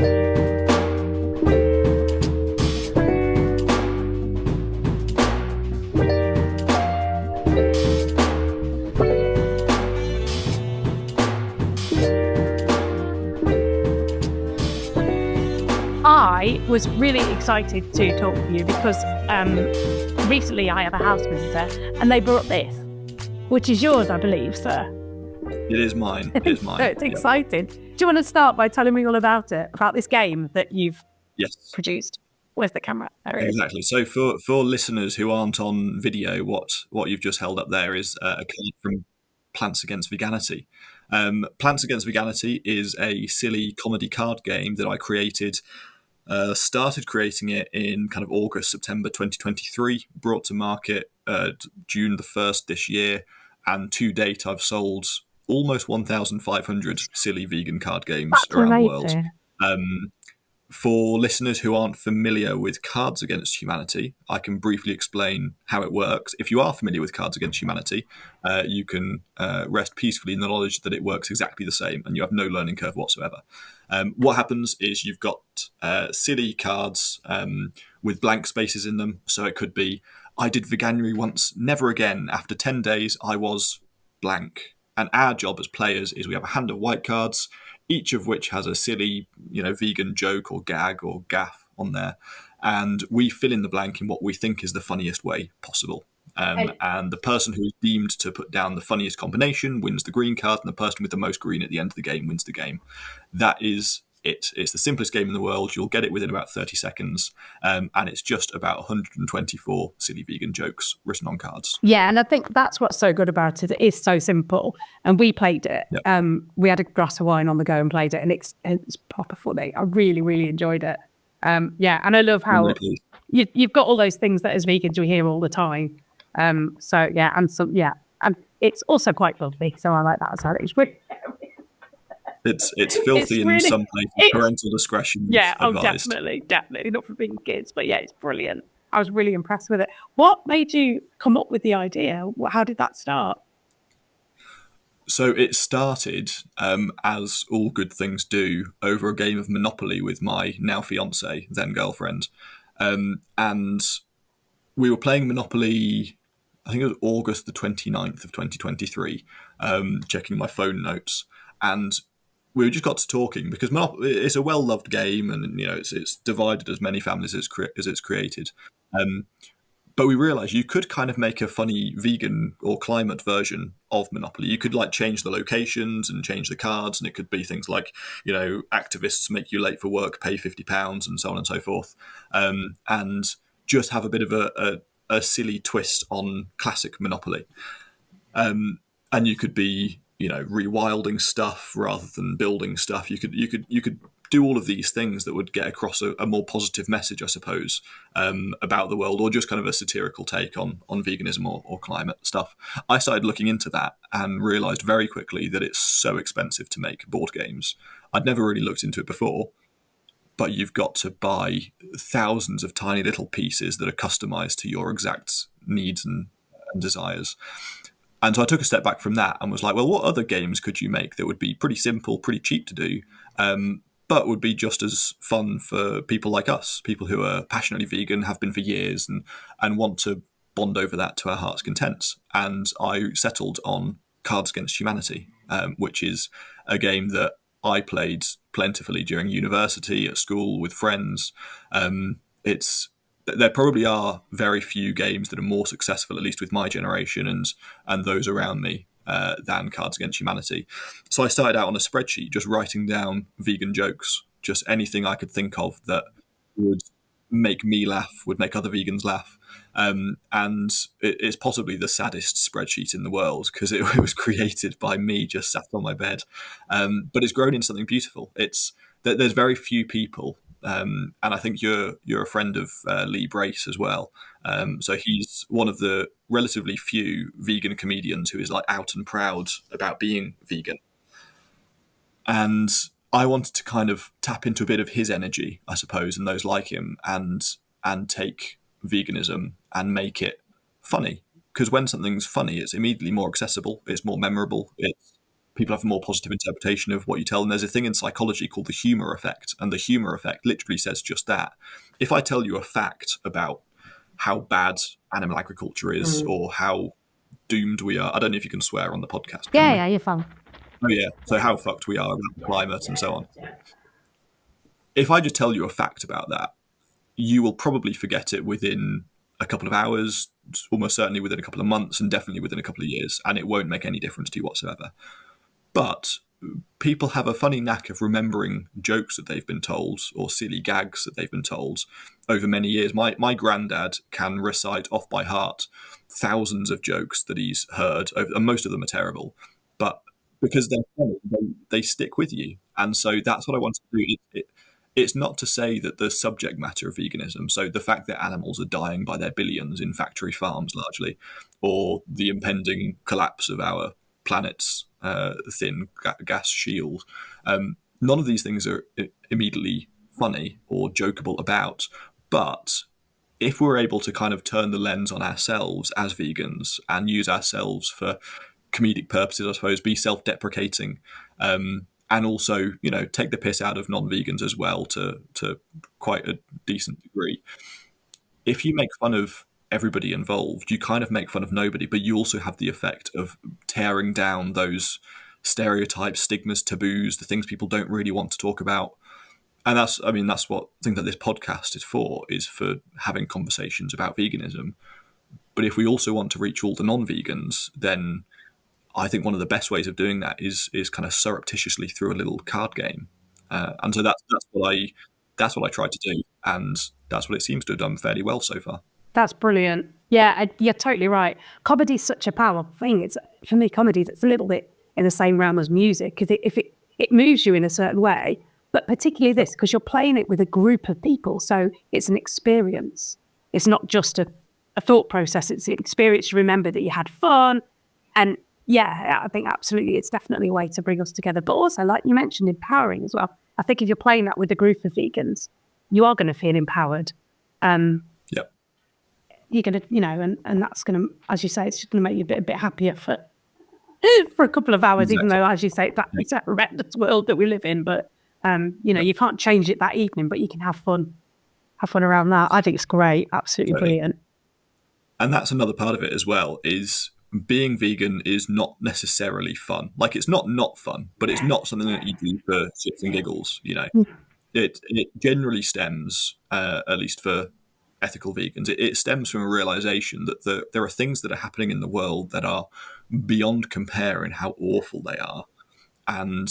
I was really excited to talk to you because recently I have a house visitor and they brought this, which is yours, I believe, sir. It is mine. It is mine. So it's exciting. Do you want to start by telling me all about it, about this game that you've produced? Where's the camera? There it is. Exactly. So for listeners who aren't on video, what you've just held up there is a card from Plants Against Veganity. Plants Against Veganity is a silly comedy card game that I created. Started creating it in kind of August, September 2023, brought to market June the 1st this year, and to date I've sold almost 1,500 silly vegan card games around the world. For listeners who aren't familiar with Cards Against Humanity, I can briefly explain how it works. If you are familiar with Cards Against Humanity, you can rest peacefully in the knowledge that it works exactly the same and you have no learning curve whatsoever. What happens is you've got silly cards with blank spaces in them. So it could be, I did veganuary once, never again. After 10 days, I was blank. And our job as players is we have a hand of white cards, each of which has a silly, vegan joke or gag or gaff on there. And we fill in the blank in what we think is the funniest way possible. And the person who is deemed to put down the funniest combination wins the green card, and the person with the most green at the end of the game wins the game. That is it. It's the simplest game in the world. You'll get it within about 30 seconds. And it's just about 124 silly vegan jokes written on cards. Yeah, and I think that's what's so good about it. It is so simple. And we played it. Yep. We had a glass of wine on the go and played it, and it's proper funny. I really, really enjoyed it. And I love how you've got all those things that as vegans we hear all the time. And it's also quite lovely. So I like that as well. It's filthy in some places. Parental discretion is advised. Definitely not for vegan kids. But yeah, it's brilliant. I was really impressed with it. What made you come up with the idea? How did that start? So it started, as all good things do, over a game of Monopoly with my now fiance, then girlfriend. And we were playing Monopoly, I think it was August the 29th of 2023, checking my phone notes. And we just got to talking because Monopoly is a well-loved game, and it's divided as many families as it's created. But we realised you could kind of make a funny vegan or climate version of Monopoly. You could change the locations and change the cards, and it could be things like activists make you late for work, pay £50, and so on and so forth, and just have a bit of a silly twist on classic Monopoly. And you could be rewilding stuff rather than building stuff. You could do all of these things that would get across a more positive message, I suppose, about the world, or just kind of a satirical take on veganism or climate stuff. I started looking into that and realised very quickly that it's so expensive to make board games. I'd never really looked into it before, but you've got to buy thousands of tiny little pieces that are customised to your exact needs and desires. And so I took a step back from that and was like, well, what other games could you make that would be pretty simple, pretty cheap to do, but would be just as fun for people like us, people who are passionately vegan, have been for years, and want to bond over that to our heart's content. And I settled on Cards Against Humanity, which is a game that I played plentifully during university, at school, with friends. There probably are very few games that are more successful, at least with my generation and those around me, than Cards Against Humanity. So I started out on a spreadsheet, just writing down vegan jokes, just anything I could think of that would make me laugh, would make other vegans laugh. And it's possibly the saddest spreadsheet in the world because it was created by me just sat on my bed. But it's grown into something beautiful. There's very few people. And I think you're a friend of Lee Brace as well. So he's one of the relatively few vegan comedians who is out and proud about being vegan. And I wanted to kind of tap into a bit of his energy, I suppose, and those like him, and take veganism and make it funny. Because when something's funny, it's immediately more accessible, it's more memorable, people have a more positive interpretation of what you tell them. There's a thing in psychology called the humor effect, and the humor effect literally says just that. If I tell you a fact about how bad animal agriculture is or how doomed we are, I don't know if you can swear on the podcast. Can we? Yeah, you're fine. Oh yeah, so how fucked we are about the climate and so on. If I just tell you a fact about that, you will probably forget it within a couple of hours, almost certainly within a couple of months, and definitely within a couple of years, and it won't make any difference to you whatsoever. But people have a funny knack of remembering jokes that they've been told or silly gags that they've been told over many years. My granddad can recite off by heart thousands of jokes that he's heard, and most of them are terrible. But because they're funny, they stick with you. And so that's what I want to do. It's not to say that the subject matter of veganism, so the fact that animals are dying by their billions in factory farms largely, or the impending collapse of our planet's thin gas shield, none of these things are immediately funny or jokeable about. But if we're able to kind of turn the lens on ourselves as vegans and use ourselves for comedic purposes, I suppose, be self-deprecating, and also, take the piss out of non-vegans as well to quite a decent degree. If you make fun of everybody involved, you kind of make fun of nobody, but you also have the effect of tearing down those stereotypes, stigmas, taboos, the things people don't really want to talk about. And that's what I think that this podcast is for having conversations about veganism. But if we also want to reach all the non-vegans, then I think one of the best ways of doing that is kind of surreptitiously through a little card game, and so that's what I tried to do, and that's what it seems to have done fairly well so far. That's brilliant. Yeah, you're totally right. Comedy is such a powerful thing. It's, for me, comedy it's a little bit in the same realm as music, because it moves you in a certain way, but particularly this, because you're playing it with a group of people, so it's an experience. It's not just a thought process. It's an experience. You remember that you had fun, and yeah, I think absolutely it's definitely a way to bring us together. But also, like you mentioned, empowering as well. I think if you're playing that with a group of vegans, you are going to feel empowered. Yep. You're going to, and that's going to, as you say, it's just going to make you a bit happier for a couple of hours, exactly. Even though, as you say, it's a horrendous world that we live in. But, you can't change it that evening, but you can have fun around that. I think it's great. Absolutely brilliant. And that's another part of it as well, is being vegan is not necessarily fun. Like, it's not fun, but it's not something that you do for shits and giggles. It generally stems, at least for ethical vegans, it stems from a realization that there are things that are happening in the world that are beyond compare in how awful they are, and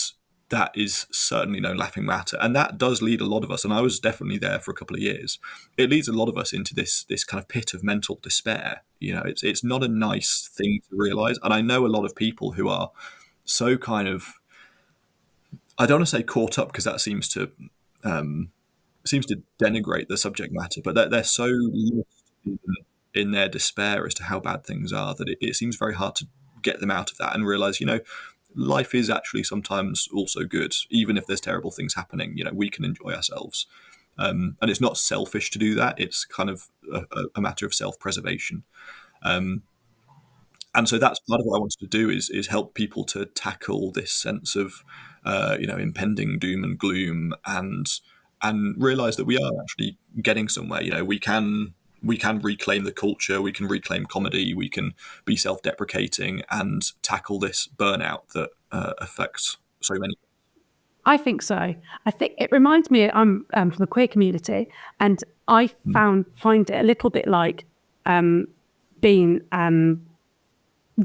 that is certainly no laughing matter. And that does lead a lot of us, and I was definitely there for a couple of years, it leads a lot of us into this kind of pit of mental despair. It's not a nice thing to realize. And I know a lot of people who are so kind of, I don't want to say caught up, because that seems to denigrate the subject matter, but they're so lost in their despair as to how bad things are that it seems very hard to get them out of that and realize, life is actually sometimes also good, even if there's terrible things happening. We can enjoy ourselves, and it's not selfish to do that. It's kind of a matter of self-preservation, and so that's part of what I wanted to do is help people to tackle this sense of impending doom and gloom, and realize that we are actually getting somewhere. We can reclaim the culture, we can reclaim comedy, we can be self-deprecating and tackle this burnout that affects so many. I think so. I think it reminds me, I'm from the queer community, and I find it a little bit like being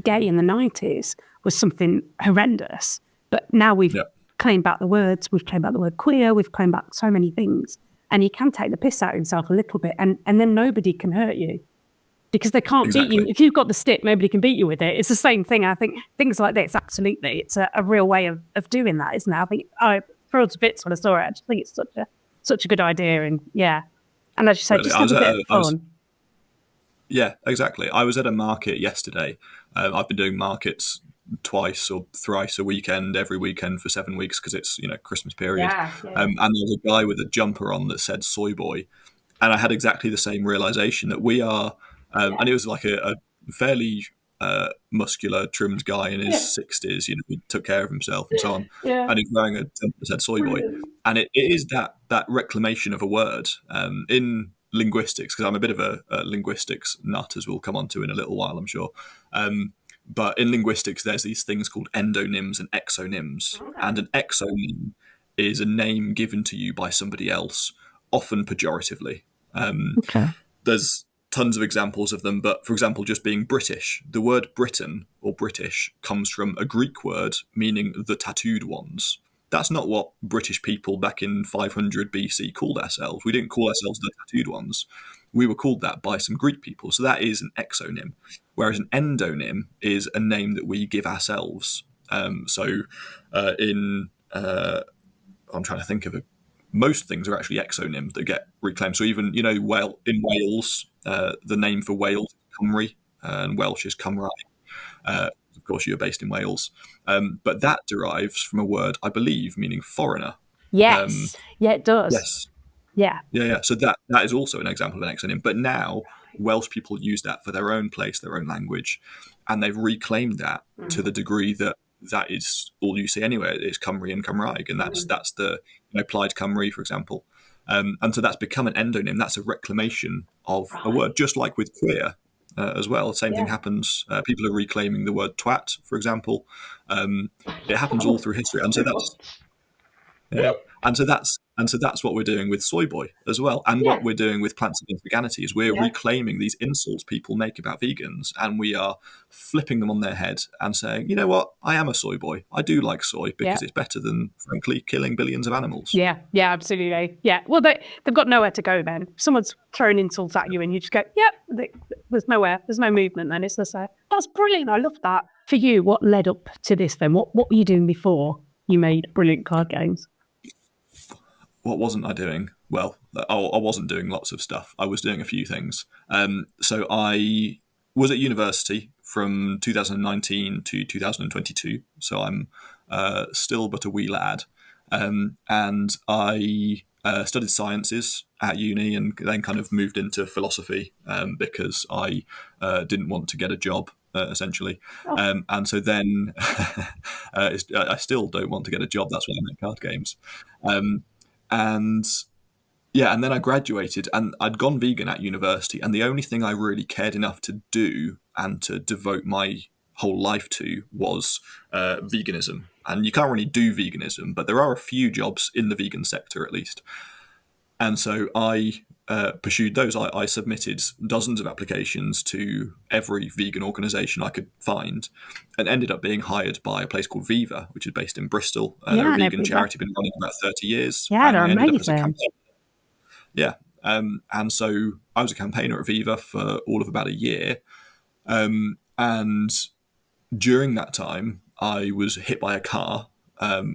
gay in the 90s was something horrendous. But now we've claimed back the words, we've claimed back the word queer, we've claimed back so many things. And you can take the piss out of yourself a little bit, and then nobody can hurt you, because they can't beat you. If you've got the stick, nobody can beat you with it. It's the same thing. I think things like this, absolutely, it's a real way of doing that, isn't it? I think I thrilled to bits when I saw it. I just think it's such a good idea, and and as you say, just have a bit of fun. Yeah, exactly. I was at a market yesterday. I've been doing markets twice or thrice a weekend, every weekend for 7 weeks, because it's Christmas period. And there was a guy with a jumper on that said "Soy Boy," and I had exactly the same realization that we are. And it was like a fairly muscular, trimmed guy in his 60s, he took care of himself and so on, Yeah. and he's wearing a 10% soy boy. Brilliant. And it is that reclamation of a word in linguistics, because I'm a bit of a linguistics nut, as we'll come on to in a little while, I'm sure. But in linguistics, there's these things called endonyms and exonyms. Okay. And an exonym is a name given to you by somebody else, often pejoratively. Okay. There's tons of examples of them, but for example, just being British, the word Britain or British comes from a Greek word meaning the tattooed ones. That's not what British people back in 500 BC called ourselves. We didn't call ourselves the tattooed ones. We were called that by some Greek people. So that is an exonym. Whereas an endonym is a name that we give ourselves. I'm trying to think of most things are actually exonyms that get reclaimed. So even, in Wales, the name for Wales is Cymru, and Welsh is Cymraeg. Of course, you're based in Wales. But that derives from a word, I believe, meaning foreigner. Yes. Yeah, it does. Yes. Yeah. Yeah. So that is also an example of an exonym. But now Welsh people use that for their own place, their own language, and they've reclaimed that to the degree that is all you see anywhere. It's Cymru and Cymraeg, and that's the Plaid Cymru, for example. And so that's become an endonym. That's a reclamation of a word, just like with queer as well. Same thing happens. People are reclaiming the word twat, for example. It happens all through history, and so that's and so that's what we're doing with soy boy as well, and what we're doing with Plants Against Veganity is we're reclaiming these insults people make about vegans, and we are flipping them on their head and saying, you know what, I am a soy boy. I do like soy because it's better than, frankly, killing billions of animals. Yeah, absolutely. Yeah. Well, they've got nowhere to go then. If someone's throwing insults at you and you just go, there's nowhere, there's no movement then. It's just like, that's brilliant. I love that. For you, what led up to this then? What were you doing before you made brilliant card games? What wasn't I doing? Well, I wasn't doing lots of stuff. I was doing a few things. So I was at university from 2019 to 2022. So I'm still but a wee lad. And I studied sciences at uni and then kind of moved into philosophy because I didn't want to get a job. Essentially. And so then I still don't want to get a job. That's why I make card games. And then I graduated and I'd gone vegan at university. And the only thing I really cared enough to do and to devote my whole life to was veganism. And you can't really do veganism, but there are a few jobs in the vegan sector at least. And so I pursued those. I submitted dozens of applications to every vegan organisation I could find and ended up being hired by a place called Viva, which is based in Bristol. They're a vegan charity, been running about 30 years. Yeah, and they're I ended amazing. up as a campaigner. Yeah. And so I was a campaigner at Viva for all of about a year. And during that time, I was hit by a car,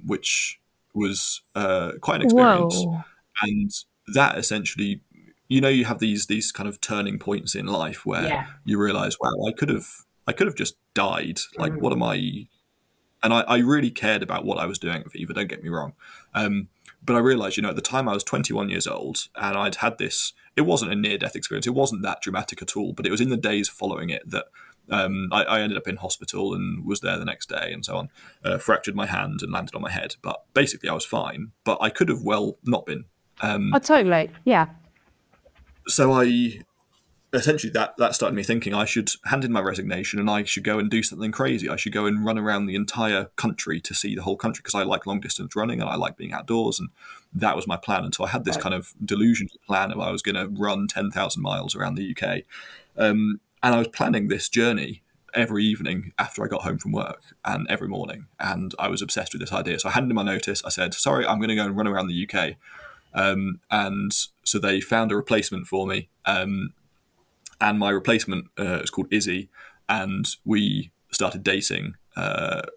which was quite an experience. Whoa. And that essentially, you have these kind of turning points in life where you realize, wow, I could have just died. Like, what am I? And I really cared about what I was doing at Viva, don't get me wrong. But I realized, at the time I was 21 years old and I'd had this, it wasn't a near-death experience. It wasn't that dramatic at all, but it was in the days following it that I ended up in hospital and was there the next day and so on. Fractured my hand and landed on my head. But basically I was fine, but I could have well not been. Totally. Yeah. So I essentially that started me thinking I should hand in my resignation and I should go and do something crazy. I should go and run around the entire country to see the whole country because I like long distance running and I like being outdoors, and that was my plan. And so I had this kind of delusional plan of I was going to run 10,000 miles around the UK. And I was planning this journey every evening after I got home from work and every morning. And I was obsessed with this idea. So I handed in my notice. I said, sorry, I'm going to go and run around the UK. And so they found a replacement for me. And my replacement is called Izzy, and we started dating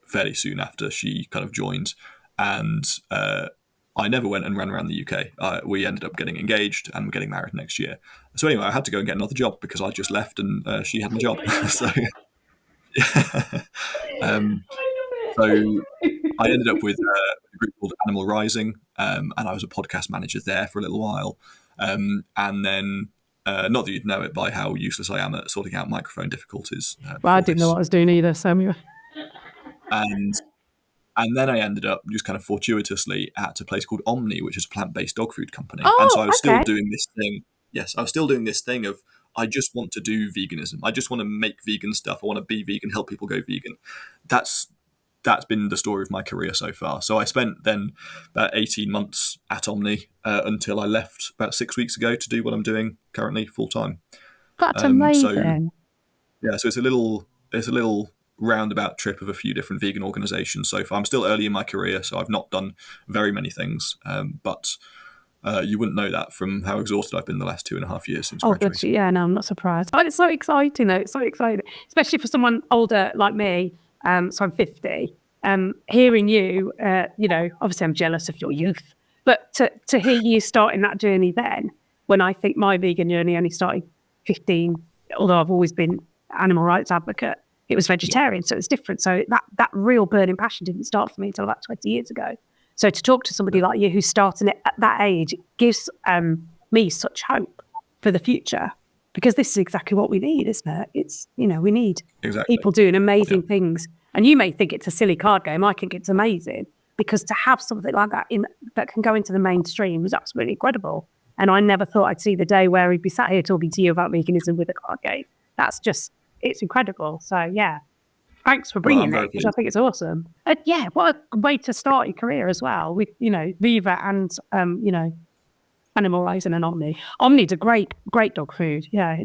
fairly soon after she kind of joined. And I never went and ran around the UK. We ended up getting engaged and we're getting married next year. So anyway, I had to go and get another job because I just left and she had my job. So I ended up with a group called Animal Rising, and I was a podcast manager there for a little while. And then Not that you'd know it by how useless I am at sorting out microphone difficulties. Well, I didn't know what I was doing either, so And then I ended up just kind of fortuitously at a place called Omni, which is a plant-based dog food company. And so I was still doing this thing. Yes, I was still doing this thing of, I just want to do veganism. I just want to make vegan stuff. I want to be vegan, help people go vegan. That's been the story of my career so far. So I spent then about 18 months at Omni until I left about 6 weeks ago to do what I'm doing currently full time. that's amazing. So it's a little roundabout trip of a few different vegan organizations so far. I'm still early in my career, so I've not done very many things, but you wouldn't know that from how exhausted I've been the last 2.5 years since graduating. Yeah, no, I'm not surprised. But it's so exciting, though. It's so exciting, especially for someone older like me. So I'm 50. Hearing you, obviously I'm jealous of your youth, but to hear you starting that journey then, when I think my vegan journey only started 15, although I've always been animal rights advocate, it was vegetarian, so it's different. So that real burning passion didn't start for me until about 20 years ago. So to talk to somebody like you who's starting it at that age gives me such hope for the future, because this is exactly what we need, isn't it? It's, we need people doing amazing things. And you may think it's a silly card game. I think it's amazing, because to have something like that that can go into the mainstream is absolutely incredible. And I never thought I'd see the day where we'd be sat here talking to you about veganism with a card game. It's incredible. So yeah, thanks for bringing it, because I think it's awesome. And yeah, what a way to start your career as well with, Viva and, Animal Rising and Omni. Omni's a great dog food. Yeah,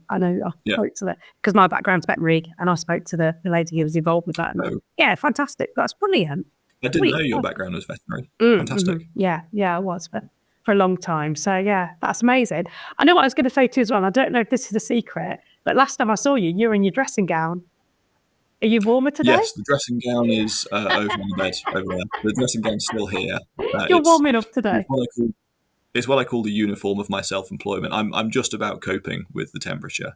I know. I spoke to that because my background's veterinary, and I spoke to the lady who was involved with that. And, yeah, fantastic. That's brilliant. I didn't know your background was veterinary. Fantastic. Mm-hmm. Yeah, I was for a long time. So yeah, that's amazing. I know what I was going to say too as well. I don't know if this is a secret, but last time I saw you, you were in your dressing gown. Are you warmer today? Yes, the dressing gown is over on the bed over there. The dressing gown's still here. You're warm enough today. It's what I call the uniform of my self-employment. I'm just about coping with the temperature,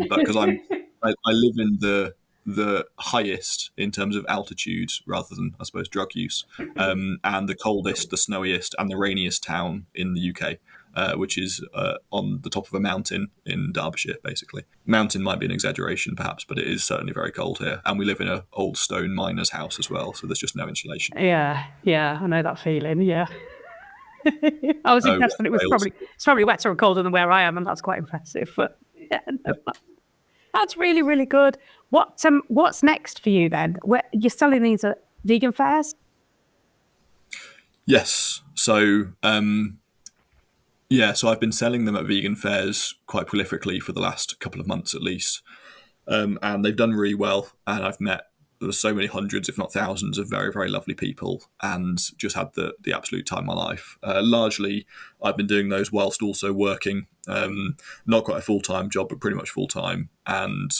but because I live in the highest in terms of altitude rather than, I suppose, drug use, and the coldest, the snowiest, and the rainiest town in the UK, which is on the top of a mountain in Derbyshire, basically. Mountain might be an exaggeration, perhaps, but it is certainly very cold here. And we live in an old stone miner's house as well, so there's just no insulation. Yeah, I know that feeling, yeah. I was impressed that it's probably wetter and colder than where I am, and that's quite impressive. But yeah, that's really, really good. What's next for you then? You're selling these at vegan fairs? Yes. So so I've been selling them at vegan fairs quite prolifically for the last couple of months at least, and they've done really well. And I've met so many hundreds, if not thousands, of very, very lovely people, and just had the absolute time of my life. Largely, I've been doing those whilst also working, not quite a full-time job, but pretty much full-time, and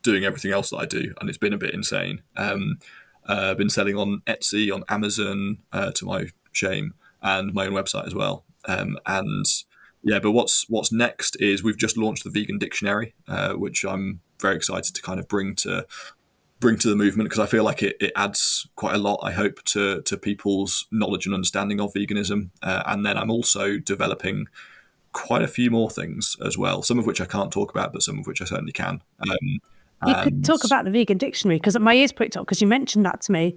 doing everything else that I do, and it's been a bit insane. I've been selling on Etsy, on Amazon, to my shame, and my own website as well. But what's next is we've just launched the Vegan Dictionary, which I'm very excited to kind of bring to the movement, because I feel like it adds quite a lot, I hope, to people's knowledge and understanding of veganism. And then I'm also developing quite a few more things as well, some of which I can't talk about, but some of which I certainly can. You could talk about the Vegan Dictionary, because my ears pricked up because you mentioned that to me.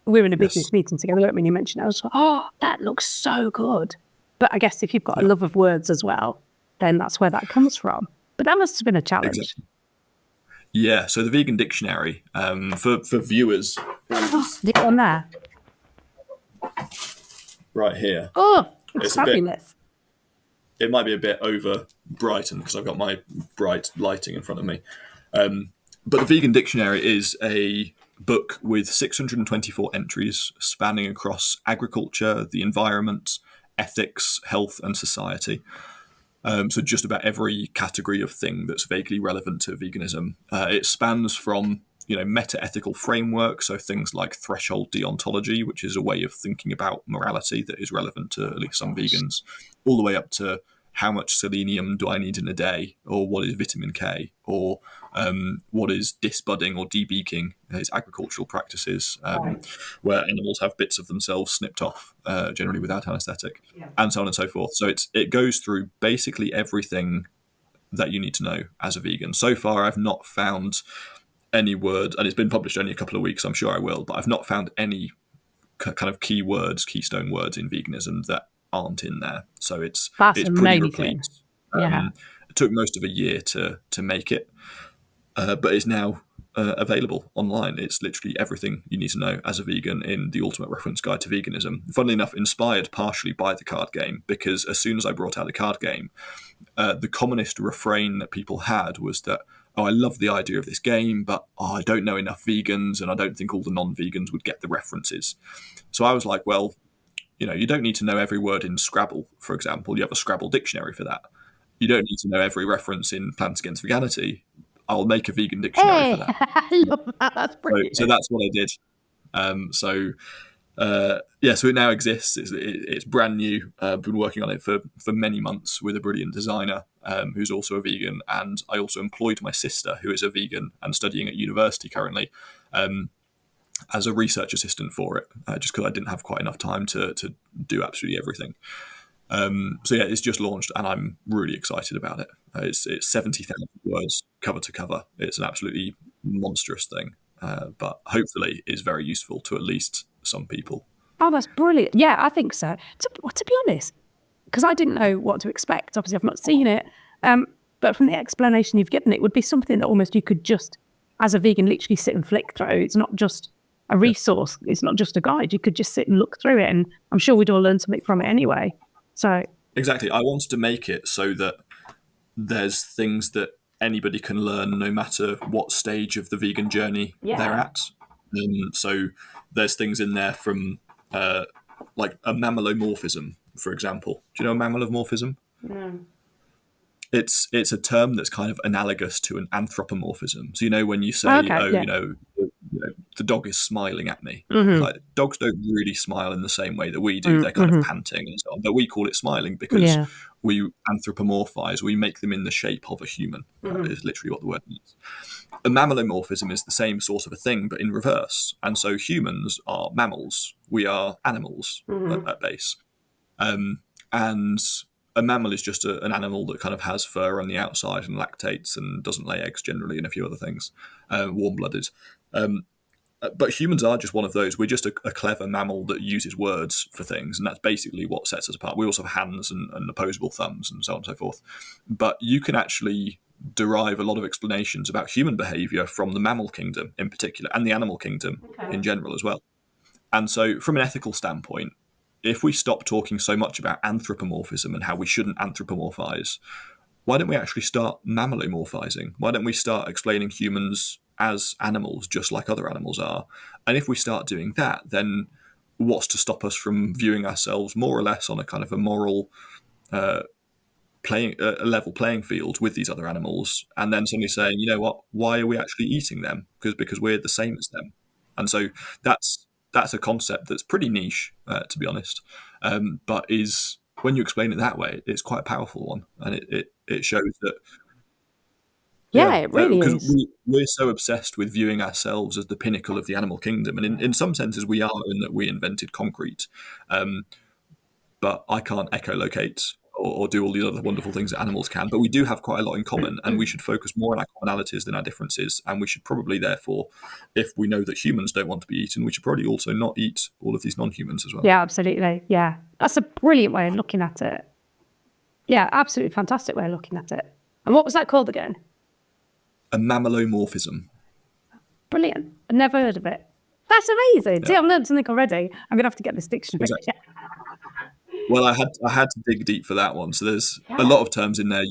We were in a business meeting together, weren't we? And you mentioned it. I was like, oh, that looks so good. But I guess if you've got a love of words as well, then that's where that comes from. But that must have been a challenge. Exactly. Yeah, so the Vegan Dictionary, for viewers... on there. Right here. Oh, it's fabulous. It might be a bit over brightened because I've got my bright lighting in front of me. But the Vegan Dictionary is a book with 624 entries spanning across agriculture, the environment, ethics, health, and society. So just about every category of thing that's vaguely relevant to veganism. It spans from, meta-ethical framework, so things like threshold deontology, which is a way of thinking about morality that is relevant to at least some vegans, all the way up to how much selenium do I need in a day, or what is vitamin K, or what is disbudding or debeaking, is agricultural practices where animals have bits of themselves snipped off, generally without anaesthetic, and so on and so forth. So it goes through basically everything that you need to know as a vegan. So far, I've not found any word, and it's been published only a couple of weeks, so I'm sure I will, but I've not found any kind of keystone words in veganism that aren't in there. So it's pretty replete. It took most of a year to make it, but it's now available online. It's literally everything you need to know as a vegan in the Ultimate Reference Guide to Veganism. Funnily enough, inspired partially by the card game, because as soon as I brought out the card game, the commonest refrain that people had was that, oh, I love the idea of this game, but I don't know enough vegans, and I don't think all the non-vegans would get the references. So I was like, well, you don't need to know every word in Scrabble, for example. You have a Scrabble dictionary for that. You don't need to know every reference in Plants Against Veganity. I'll make a vegan dictionary for that. I love that. That's brilliant. So that's what I did. So it now exists. It's brand new. I've been working on it for many months with a brilliant designer who's also a vegan, and I also employed my sister, who is a vegan and studying at university currently, as a research assistant for it, just because I didn't have quite enough time to do absolutely everything. It's just launched, and I'm really excited about it. It's 70,000 words cover to cover. It's an absolutely monstrous thing, but hopefully is very useful to at least some people. Oh, that's brilliant. Yeah, I think so. To be honest, because I didn't know what to expect. Obviously, I've not seen it. But from the explanation you've given, it would be something that almost you could just, as a vegan, literally sit and flick through. It's not just a resource. It's not just a guide. You could just sit and look through it, and I'm sure we'd all learn something from it anyway. So exactly, I wanted to make it so that there's things that anybody can learn no matter what stage of the vegan journey they're at. So there's things in there from like a mammalomorphism, for example. Do you know a mammalomorphism? No. It's a term that's kind of analogous to an anthropomorphism. So when you say, the dog is smiling at me. Mm-hmm. Like, dogs don't really smile in the same way that we do. They're kind of panting and so on. But we call it smiling because we anthropomorphize. We make them in the shape of a human. Is literally what the word means. A mammalomorphism is the same sort of a thing, but in reverse. And so humans are mammals. We are animals at base. And a mammal is just an animal that kind of has fur on the outside and lactates and doesn't lay eggs generally, and a few other things, warm-blooded. But humans are just one of those. We're just a clever mammal that uses words for things, and that's basically what sets us apart. We also have hands and opposable thumbs and so on and so forth. But you can actually derive a lot of explanations about human behaviour from the mammal kingdom in particular, and the animal kingdom in general as well. And so from an ethical standpoint, if we stop talking so much about anthropomorphism and how we shouldn't anthropomorphize, why don't we actually start mammalomorphizing? Why don't we start explaining humans as animals just like other animals are? And if we start doing that, then what's to stop us from viewing ourselves more or less on a kind of a moral a level playing field with these other animals, and then suddenly saying, you know what, why are we actually eating them? Because we're the same as them. And so that's a concept that's pretty niche, to be honest, but is, when you explain it that way, it's quite a powerful one, and it shows that it really is. Because we're so obsessed with viewing ourselves as the pinnacle of the animal kingdom, and in some senses we are, in that we invented concrete, but I can't echolocate or do all these other wonderful things that animals can, but we do have quite a lot in common, and we should focus more on our commonalities than our differences. And we should probably, therefore, if we know that humans don't want to be eaten, we should probably also not eat all of these non-humans as well. Yeah, absolutely. Yeah, that's a brilliant way of looking at it. Yeah, absolutely fantastic way of looking at it. And what was that called again? A mammalomorphism. Brilliant. I've never heard of it. That's amazing. Yeah. See, I've learned something already. I'm going to have to get this dictionary. Exactly. Well, I had to dig deep for that one. So there's a lot of terms in there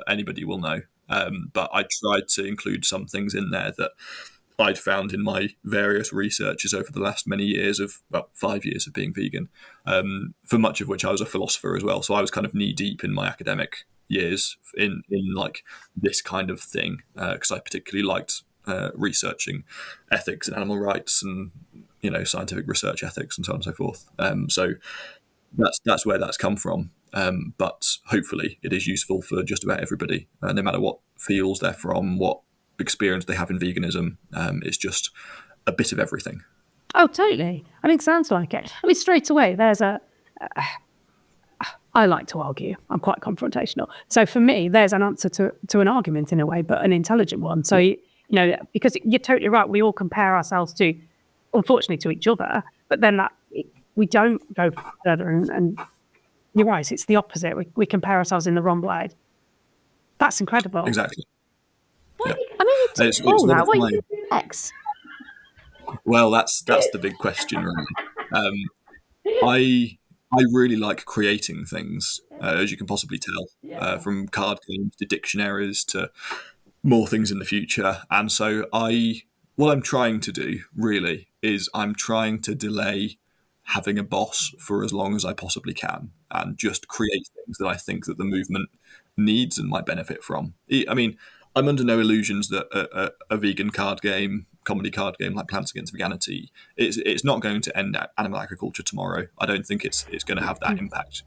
anybody will know. But I tried to include some things in there that I'd found in my various researches over the last many years of, 5 years of being vegan, for much of which I was a philosopher as well. So I was kind of knee deep in my academic years in like this kind of thing, because I particularly liked researching ethics and animal rights and, scientific research ethics and so on and so forth. So that's where that's come from. But hopefully it is useful for just about everybody, no matter what fields they're from, what experience they have in veganism. It's just a bit of everything. Oh, totally. I mean, it sounds like it. I mean, straight away, I like to argue. I'm quite confrontational. So for me, there's an answer to an argument in a way, but an intelligent one. So, because you're totally right. We all compare ourselves unfortunately, to each other, but then we don't go further. And you're right. It's the opposite. We compare ourselves in the wrong way. That's incredible. Exactly. Yeah. I mean, it's all that. What are you doing next? Well, that's the big question, really. I really like creating things, as you can possibly tell, from card games to dictionaries to more things in the future. And so what I'm trying to do really is I'm trying to delay having a boss for as long as I possibly can and just create things that I think that the movement needs and might benefit from. I mean, I'm under no illusions that a vegan card game, comedy card game like Plants Against Veganity, it's not going to end animal agriculture tomorrow. I don't think it's going to have that impact.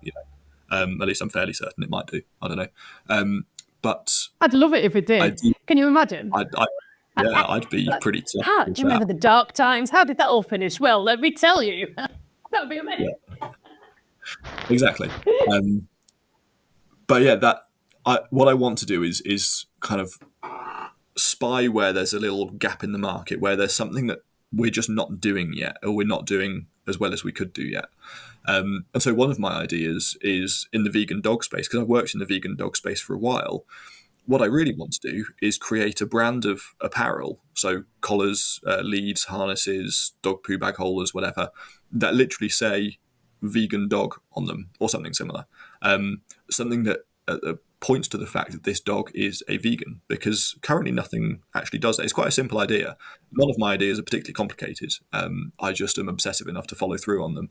At least I'm fairly certain it might do. I don't know. But I'd love it if it did. Can you imagine? I'd be pretty tough. Do you remember the dark times? How did that all finish? Well, let me tell you. That would be amazing. Yeah. Exactly. But yeah, what I want to do is kind of spy where there's a little gap in the market, where there's something that we're just not doing yet, or we're not doing as well as we could do yet. And so one of my ideas is in the vegan dog space, because I've worked in the vegan dog space for a while. What I really want to do is create a brand of apparel, so collars, leads, harnesses, dog poo bag holders, whatever, that literally say vegan dog on them or something similar. Something that points to the fact that this dog is a vegan, because currently nothing actually does that. It's quite a simple idea. None of my ideas are particularly complicated. I just am obsessive enough to follow through on them.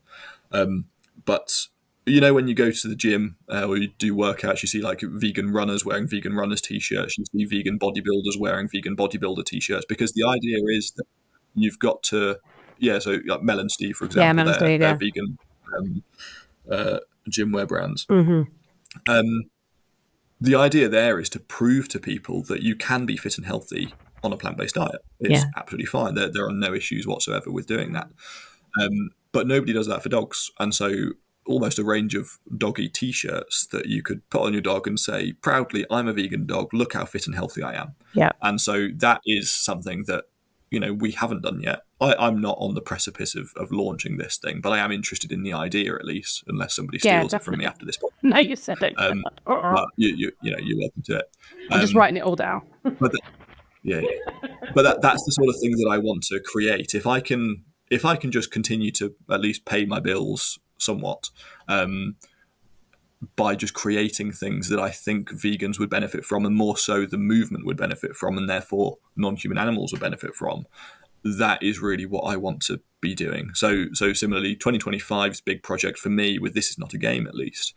But when you go to the gym or you do workouts, you see like vegan runners wearing vegan runners t-shirts, you see vegan bodybuilders wearing vegan bodybuilder t-shirts, because the idea is that you've got to, so like Mel and Steve, for example, they're vegan gym wear brands. Mm-hmm. The idea there is to prove to people that you can be fit and healthy on a plant-based diet. It's absolutely fine. There are no issues whatsoever with doing that. But nobody does that for dogs. And so almost a range of doggy t-shirts that you could put on your dog and say, proudly, I'm a vegan dog. Look how fit and healthy I am. Yeah. And so that is something that, we haven't done yet. I'm not on the precipice of launching this thing, but I am interested in the idea at least, unless somebody steals it from me after this point. No, you said it. But you're welcome to it. I'm just writing it all down. But that's the sort of thing that I want to create. If I can just continue to at least pay my bills somewhat, by just creating things that I think vegans would benefit from, and more so the movement would benefit from, and therefore non-human animals would benefit from, that is really what I want to be doing. So similarly, 2025's big project for me, with This Is Not a Game at least,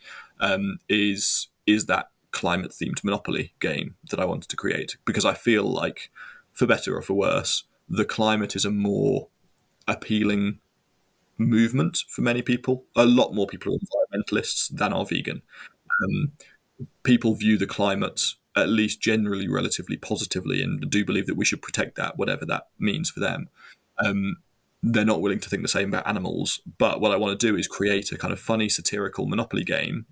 is that climate-themed Monopoly game that I wanted to create, because I feel like, for better or for worse, the climate is a more appealing movement for many people. A lot more people are environmentalists than are vegan. People view the climate, at least generally, relatively positively, and do believe that we should protect that, whatever that means for them. They're not willing to think the same about animals. But what I want to do is create a kind of funny, satirical Monopoly game,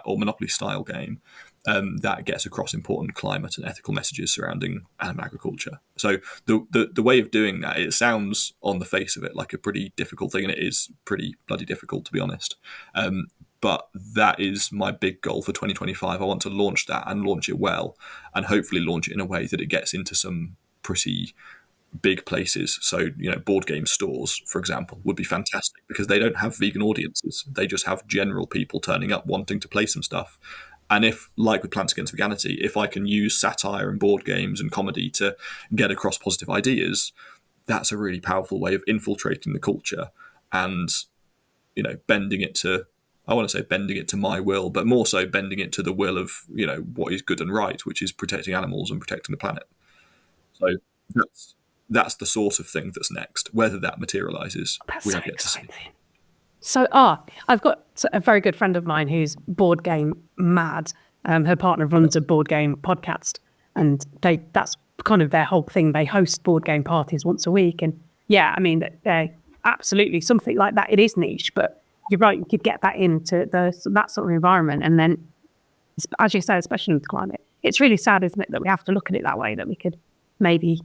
or Monopoly style game, that gets across important climate and ethical messages surrounding animal agriculture. So the way of doing that, it sounds on the face of it like a pretty difficult thing, and it is pretty bloody difficult, to be honest. But that is my big goal for 2025. I want to launch that and launch it well, and hopefully launch it in a way that it gets into some pretty big places. So, board game stores, for example, would be fantastic, because they don't have vegan audiences. They just have general people turning up wanting to play some stuff. And if, like with Plants Against Veganity, if I can use satire and board games and comedy to get across positive ideas, that's a really powerful way of infiltrating the culture and, bending it to, I want to say bending it to my will, but more so bending it to the will of, what is good and right, which is protecting animals and protecting the planet. So that's the sort of thing that's next. Whether that materializes, we have yet to see. So, I've got a very good friend of mine who's board game mad. Her partner runs a board game podcast, and that's kind of their whole thing. They host board game parties once a week. And yeah, I mean, absolutely something like that. It is niche, but you're right. You could get that into that sort of environment. And then, as you say, especially with climate, it's really sad, isn't it, that we have to look at it that way, that we could maybe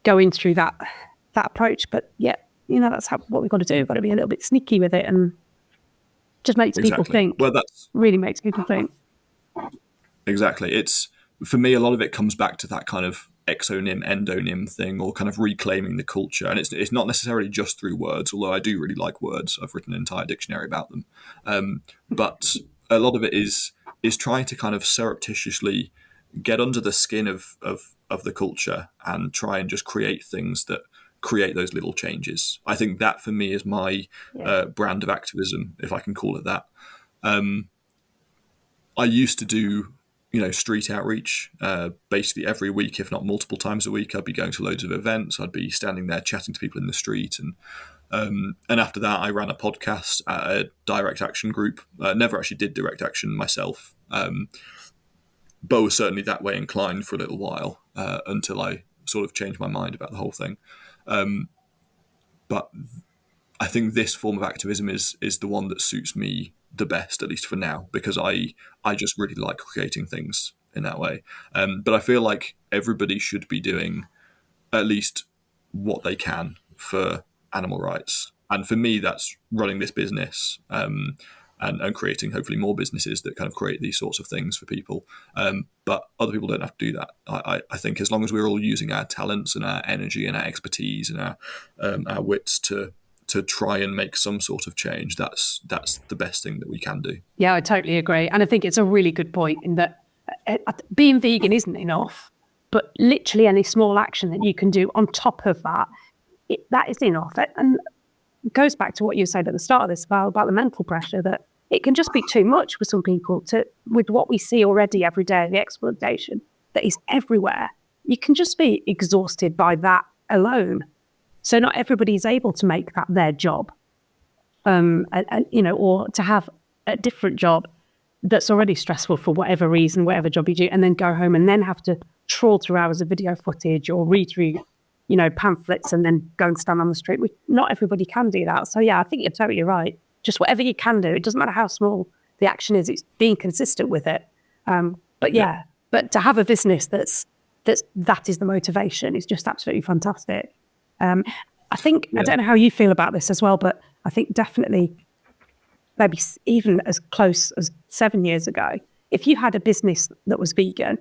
go in through that approach. But yeah, that's what we've got to do. We've got to be a little bit sneaky with it, and just makes people think. Well, that's really makes people think. Exactly. It's, for me, a lot of it comes back to that kind of exonym, endonym thing, or kind of reclaiming the culture. And it's not necessarily just through words, although I do really like words. I've written an entire dictionary about them. But a lot of it is trying to kind of surreptitiously get under the skin of the culture and try and just create things that create those little changes. I think that, for me, is my brand of activism, if I can call it that. I used to do, street outreach basically every week, if not multiple times a week. I'd be going to loads of events. I'd be standing there chatting to people in the street. And after that, I ran a podcast at a direct action group. Never actually did direct action myself, but was certainly that way inclined for a little while until I sort of changed my mind about the whole thing. But I think this form of activism is the one that suits me the best, at least for now, because I just really like creating things in that way. But I feel like everybody should be doing at least what they can for animal rights. And for me, that's running this business and creating hopefully more businesses that kind of create these sorts of things for people. But other people don't have to do that. I think as long as we're all using our talents and our energy and our expertise and our wits to try and make some sort of change, that's the best thing that we can do. Yeah, I totally agree. And I think it's a really good point in that being vegan isn't enough, but literally any small action that you can do on top of that, that is enough. And it goes back to what you said at the start of this about the mental pressure, that it can just be too much for some people with what we see already every day, the exploitation that is everywhere. You can just be exhausted by that alone. So not everybody is able to make that their job, or to have a different job that's already stressful for whatever reason, whatever job you do, and then go home and then have to trawl through hours of video footage or read through, pamphlets and then go and stand on the street. Not everybody can do that. So yeah, I think you're totally right. Just whatever you can do, it doesn't matter how small the action is, it's being consistent with it. But to have a business that is the motivation is just absolutely fantastic. I think, I don't know how you feel about this as well, but I think definitely maybe even as close as 7 years ago, if you had a business that was vegan,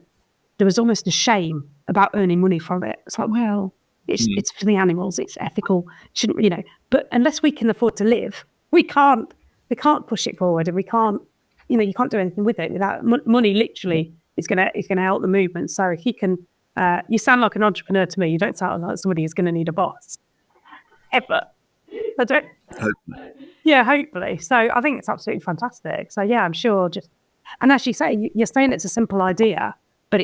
there was almost a shame about earning money from it. It's like, well, it's for the animals, it's ethical, shouldn't, but unless we can afford to live, we can't push it forward, and we can't, you can't do anything with it without money. Literally is going to help the movement. So if you can, you sound like an entrepreneur to me. You don't sound like somebody who's going to need a boss ever. I don't. Hopefully. Yeah, hopefully. So I think it's absolutely fantastic. So yeah, I'm sure. And as you say, you're saying it's a simple idea, but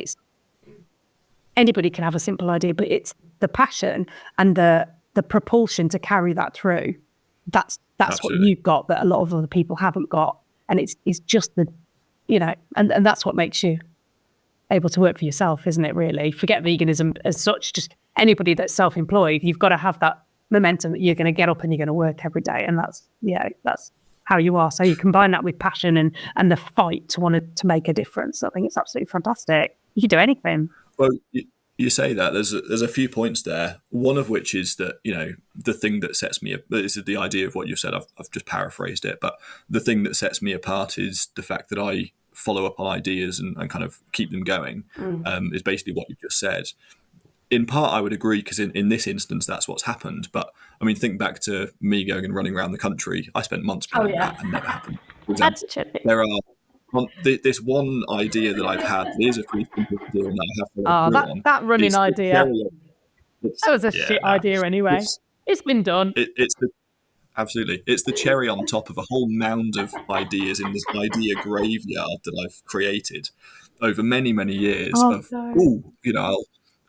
anybody can have a simple idea, but it's the passion and the propulsion to carry that through. That's what you've got that a lot of other people haven't got, and it's just the, and that's what makes you able to work for yourself, isn't it? Really, forget veganism as such. Just anybody that's self-employed, you've got to have that momentum that you're going to get up and you're going to work every day, and that's how you are. So you combine that with passion and the fight to want to make a difference. I think it's absolutely fantastic. You can do anything. Well, you say that there's a few points there. One of which is that the thing that sets me. This is the idea of what you said. I've just paraphrased it, but the thing that sets me apart is the fact that I follow up on ideas and kind of keep them going. Is basically what you just said. In part, I would agree, because in this instance, that's what's happened. But I mean, think back to me going and running around the country. I spent months planning that and never happened. For example, there are this one idea that I've had. There's a pretty simple idea that I have followed through on. That running idea. That was a shit idea anyway. It's been done. Absolutely. It's the cherry on top of a whole mound of ideas in this idea graveyard that I've created over many, many years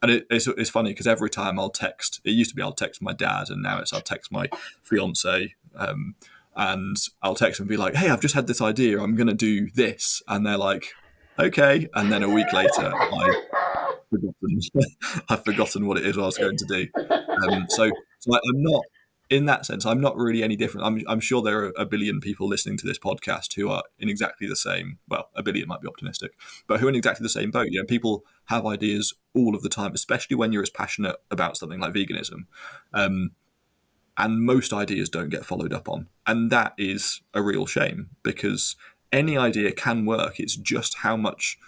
and it's funny because every time I'll text, it used to be I'll text my dad, and now I'll text my fiance, and I'll text them and be like, hey, I've just had this idea, I'm going to do this. And they're like, okay. And then a week later, I've forgotten what it is I was going to do. So I'm not, in that sense, I'm not really any different. I'm sure there are a billion people listening to this podcast who are in exactly the same, well, a billion might be optimistic, but who are in exactly the same boat. People have ideas all of the time, especially when you're as passionate about something like veganism. And most ideas don't get followed up on. And that is a real shame, because any idea can work. It's just how much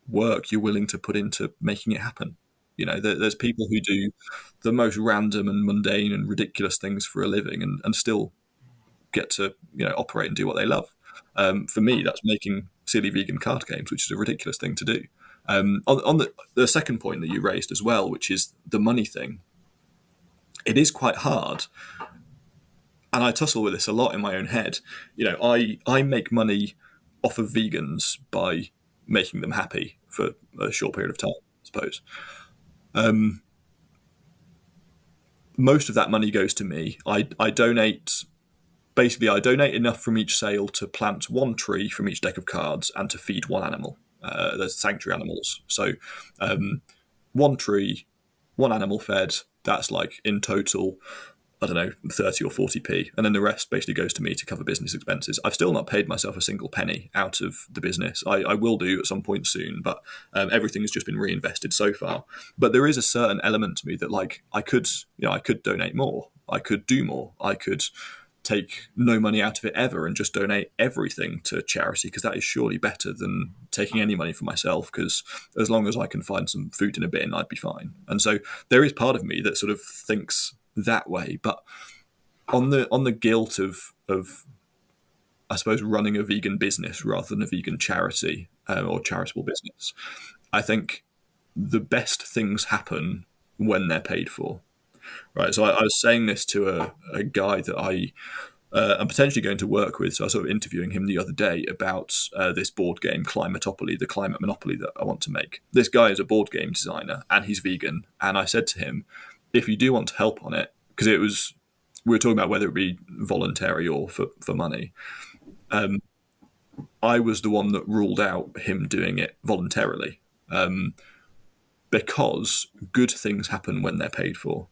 work you're willing to put into making it happen. There's people who do the most random and mundane and ridiculous things for a living and still get to operate and do what they love. For me, that's making silly vegan card games, which is a ridiculous thing to do. On the second point that you raised as well, which is the money thing, it is quite hard. And I tussle with this a lot in my own head. I make money off of vegans by making them happy for a short period of time, I suppose. Most of that money goes to me. I donate enough from each sale to plant one tree from each deck of cards and to feed one animal. There's sanctuary animals. So one tree, one animal fed, that's like in total, I don't know, 30 or 40p. And then the rest basically goes to me to cover business expenses. I've still not paid myself a single penny out of the business. I will do at some point soon, but everything has just been reinvested so far. But there is a certain element to me that I could donate more. I could do more. I could take no money out of it ever and just donate everything to charity, because that is surely better than taking any money for myself, because as long as I can find some food in a bin, I'd be fine. And so there is part of me that sort of thinks that way. But on the guilt of I suppose running a vegan business rather than a vegan charity or charitable business, I think the best things happen when they're paid for. Right, so I was saying this to a guy that I'm potentially going to work with. So I was sort of interviewing him the other day about this board game, Climatopoly, the climate monopoly that I want to make. This guy is a board game designer and he's vegan. And I said to him, if you do want to help on it, because we were talking about whether it be voluntary or for money. I was the one that ruled out him doing it voluntarily, because good things happen when they're paid for.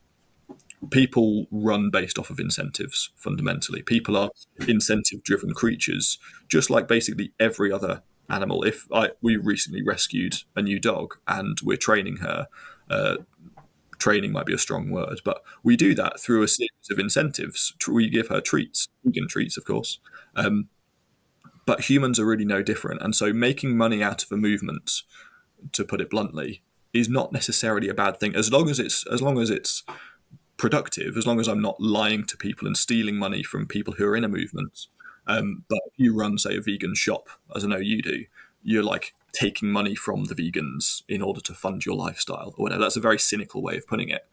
People run based off of incentives, fundamentally. People are incentive-driven creatures, just like basically every other animal. We recently rescued a new dog and we're training her. Training might be a strong word, but we do that through a series of incentives. We give her treats, vegan treats, of course. But humans are really no different. And so making money out of a movement, to put it bluntly, is not necessarily a bad thing, as long as it's productive, as long as I'm not lying to people and stealing money from people who are in a movement. But if you run, say, a vegan shop, as I know you do, you're like taking money from the vegans in order to fund your lifestyle or whatever. That's a very cynical way of putting it.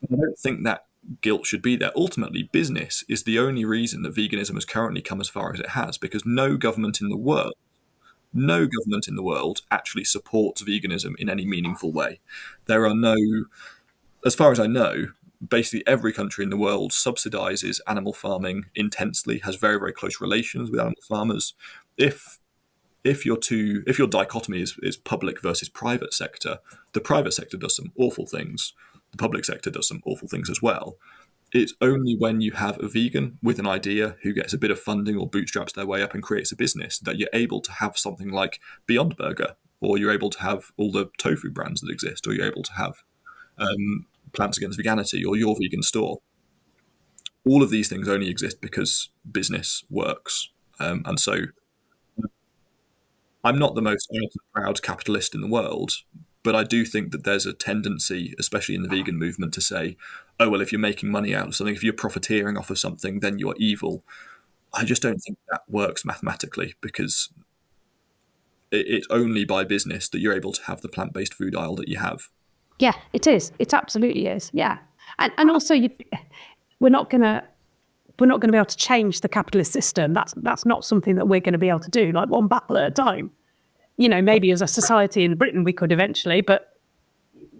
I don't think that guilt should be there. Ultimately, business is the only reason that veganism has currently come as far as it has, because no government in the world actually supports veganism in any meaningful way. There are no, as far as I know, basically every country in the world subsidizes animal farming intensely, has very, very close relations with animal farmers. If your dichotomy is public versus private sector, the private sector does some awful things. The public sector does some awful things as well. It's only when you have a vegan with an idea who gets a bit of funding or bootstraps their way up and creates a business that you're able to have something like Beyond Burger, or you're able to have all the tofu brands that exist, or you're able to have Plants Against Veganity or Your Vegan Store. All of these things only exist because business works. And so I'm not the most proud capitalist in the world, but I do think that there's a tendency, especially in the vegan movement, to say, oh, well, if you're making money out of something, if you're profiteering off of something, then you're evil. I just don't think that works mathematically, because it's only by business that you're able to have the plant-based food aisle that you have. Yeah, it is. It absolutely is. Yeah. And also we're not going to be able to change the capitalist system. That's not something that we're going to be able to do, like one battle at a time. Maybe as a society in Britain we could eventually, but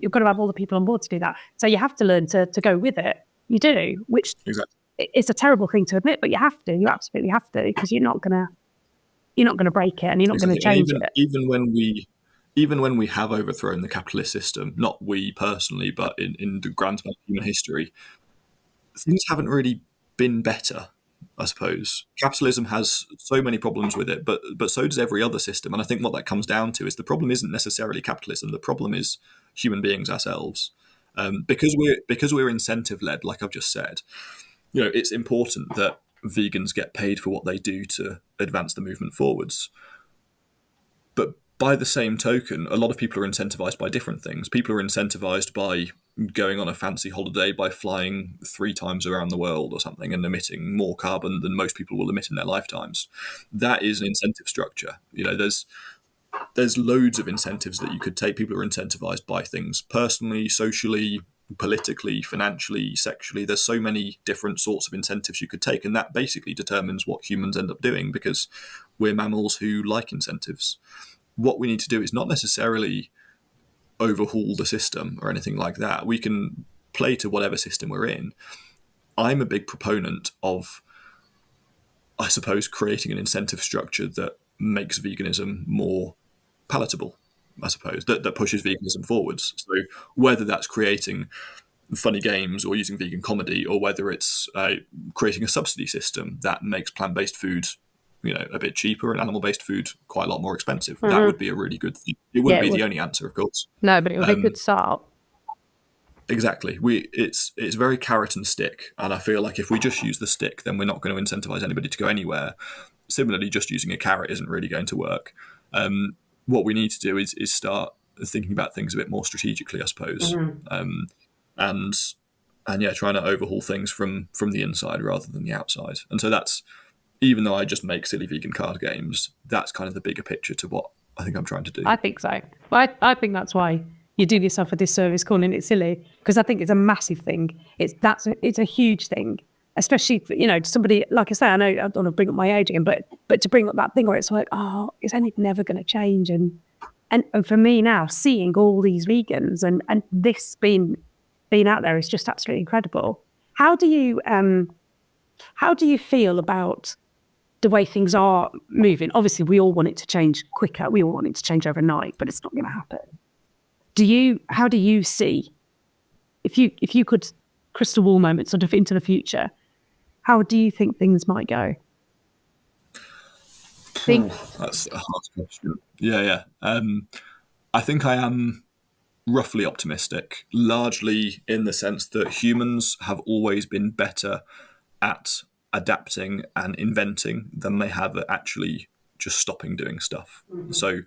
you've got to have all the people on board to do that. So you have to learn to go with it. You do, which exactly it's a terrible thing to admit, but you have to. You absolutely have to, because you're not gonna break it, and you're not going to change it. Even when we have overthrown the capitalist system, not we personally, but in the grand span of human history, things haven't really been better, I suppose. Capitalism has so many problems with it, but so does every other system. And I think what that comes down to is the problem isn't necessarily capitalism. The problem is human beings ourselves. Because we're incentive led, like I've just said, it's important that vegans get paid for what they do to advance the movement forwards. But by the same token, a lot of people are incentivized by different things. People are incentivized by going on a fancy holiday, by flying 3 times around the world or something and emitting more carbon than most people will emit in their lifetimes. That is an incentive structure. There's loads of incentives that you could take. People are incentivized by things personally, socially, politically, financially, sexually. There's so many different sorts of incentives you could take, and that basically determines what humans end up doing, because we're mammals who like incentives. What we need to do is not necessarily overhaul the system or anything like that. We can play to whatever system we're in. I'm a big proponent of, I suppose, creating an incentive structure that makes veganism more palatable, I suppose, that pushes veganism forwards. So whether that's creating funny games or using vegan comedy, or whether it's creating a subsidy system that makes plant-based food a bit cheaper and animal-based food quite a lot more expensive, that would be a really good thing. It wouldn't be the only answer, of course. No, but it would be a good start. Exactly. It's very carrot and stick, and I feel like if we just use the stick, then we're not going to incentivize anybody to go anywhere. Similarly, just using a carrot isn't really going to work. What we need to do is start thinking about things a bit more strategically, I suppose, and trying to overhaul things from the inside rather than the outside. And so that's, even though I just make silly vegan card games, that's kind of the bigger picture to what I think I'm trying to do. I think so. Well, I think that's why you do yourself a disservice calling it silly, because I think it's a massive thing. It's a huge thing, especially for, somebody, like I say, I know I don't want to bring up my age again, but to bring up that thing where it's like, oh, is anything never going to change? And for me now, seeing all these vegans and this being out there is just absolutely incredible. How do you feel about the way things are moving? Obviously, we all want it to change quicker. We all want it to change overnight, but it's not going to happen. How do you see, if you could crystal ball moment sort of into the future, how do you think things might go? That's a hard question. Yeah. I think I am roughly optimistic, largely in the sense that humans have always been better at adapting and inventing than they have at actually just stopping doing stuff. So,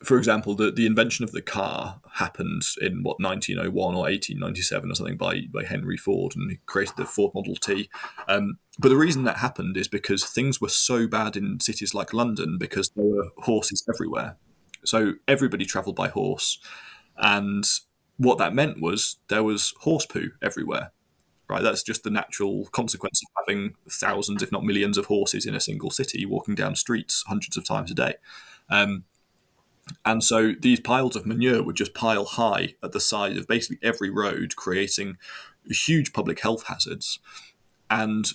for example, the invention of the car happened in 1901 or 1897 or something by Henry Ford, and he created the Ford Model T. But the reason that happened is because things were so bad in cities like London because there were horses everywhere. So everybody travelled by horse, and what that meant was there was horse poo everywhere. Right, that's just the natural consequence of having thousands, if not millions, of horses in a single city walking down streets hundreds of times a day. And so these piles of manure would just pile high at the side of basically every road, creating huge public health hazards. And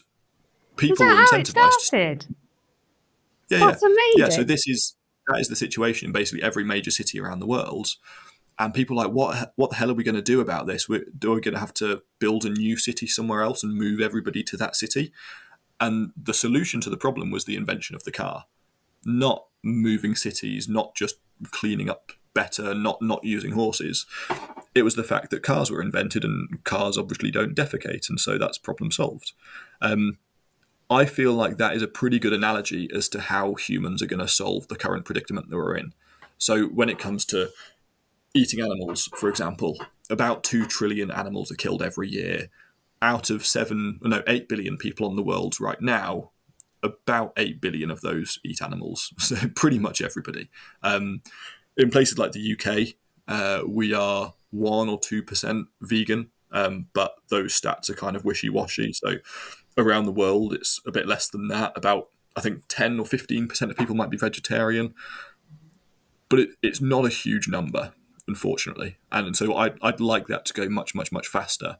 people were incentivized. Yeah, that's amazing. Yeah, so that is the situation in basically every major city around the world. And people are like, what the hell are we going to do about this? Are we going to have to build a new city somewhere else and move everybody to that city? And the solution to the problem was the invention of the car, not moving cities, not just cleaning up better, not using horses. It was the fact that cars were invented, and cars obviously don't defecate, and so that's problem solved. I feel like that is a pretty good analogy as to how humans are going to solve the current predicament that we're in. So when it comes to eating animals, for example, about 2 trillion animals are killed every year. Out of 8 billion people on the world right now, about 8 billion of those eat animals. So pretty much everybody. In places like the UK, we are 1 or 2% vegan, but those stats are kind of wishy-washy. So around the world, it's a bit less than that. About, I think, 10 or 15% of people might be vegetarian. But it's not a huge number, unfortunately. And so I'd like that to go much, much, much faster.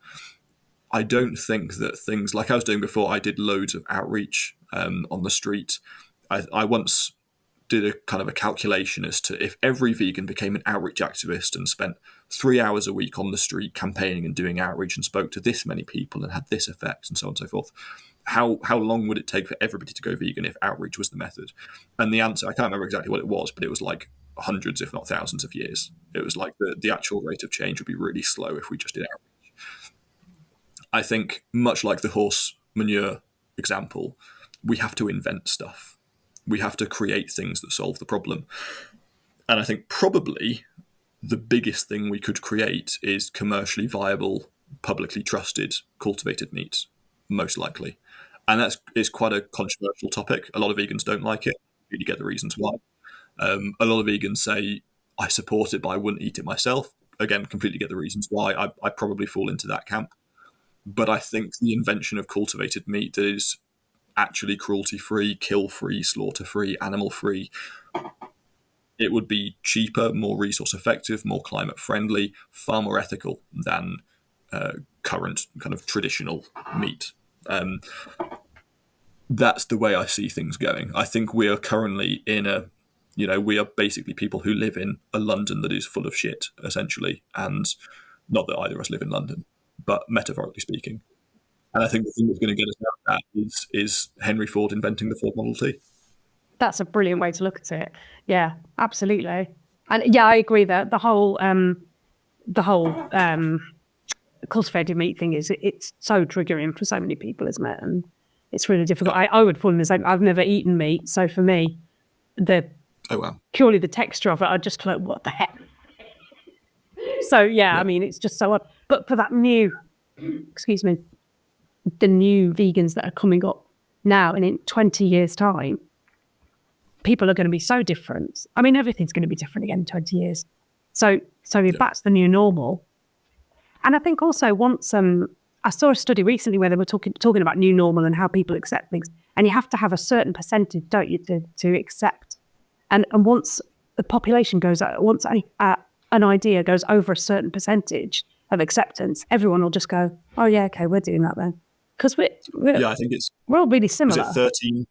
I don't think that things like I was doing before, I did loads of outreach on the street. I once did a kind of a calculation as to if every vegan became an outreach activist and spent 3 hours a week on the street campaigning and doing outreach and spoke to this many people and had this effect and so on and so forth, how long would it take for everybody to go vegan if outreach was the method? And the answer, I can't remember exactly what it was, but it was like hundreds, if not thousands of years. It was like the actual rate of change would be really slow if we just did outreach. I think much like the horse manure example, we have to invent stuff. We have to create things that solve the problem. And I think probably the biggest thing we could create is commercially viable, publicly trusted, cultivated meat, most likely. And it's quite a controversial topic. A lot of vegans don't like it. You get the reasons why. A lot of vegans say, I support it, but I wouldn't eat it myself. Again, completely get the reasons why. I probably fall into that camp. But I think the invention of cultivated meat that is actually cruelty-free, kill-free, slaughter-free, animal-free, it would be cheaper, more resource-effective, more climate-friendly, far more ethical than current kind of traditional meat. That's the way I see things going. I think we are currently we are basically people who live in a London that is full of shit, essentially. And not that either of us live in London, but metaphorically speaking. And I think the thing that's going to get us out of that is Henry Ford inventing the Ford Model T. That's a brilliant way to look at it. Yeah, absolutely. And yeah, I agree that the whole cultivated meat thing it's so triggering for so many people, isn't it? And it's really difficult. Yeah. I would fall in the same. I've never eaten meat, so for me, purely the texture of it, I just like, what the heck? So yeah, I mean, it's just so odd. But for that new, the new vegans that are coming up now, and in 20 years' time, people are going to be so different. I mean, everything's going to be different again in 20 years. So if that's the new normal. And I think also once I saw a study recently where they were talking about new normal and how people accept things, and you have to have a certain percentage, don't you, to accept. And once the population goes, once an idea goes over a certain percentage of acceptance, everyone will just go, oh yeah, okay, we're doing that then. Because I think we're all really similar. Is it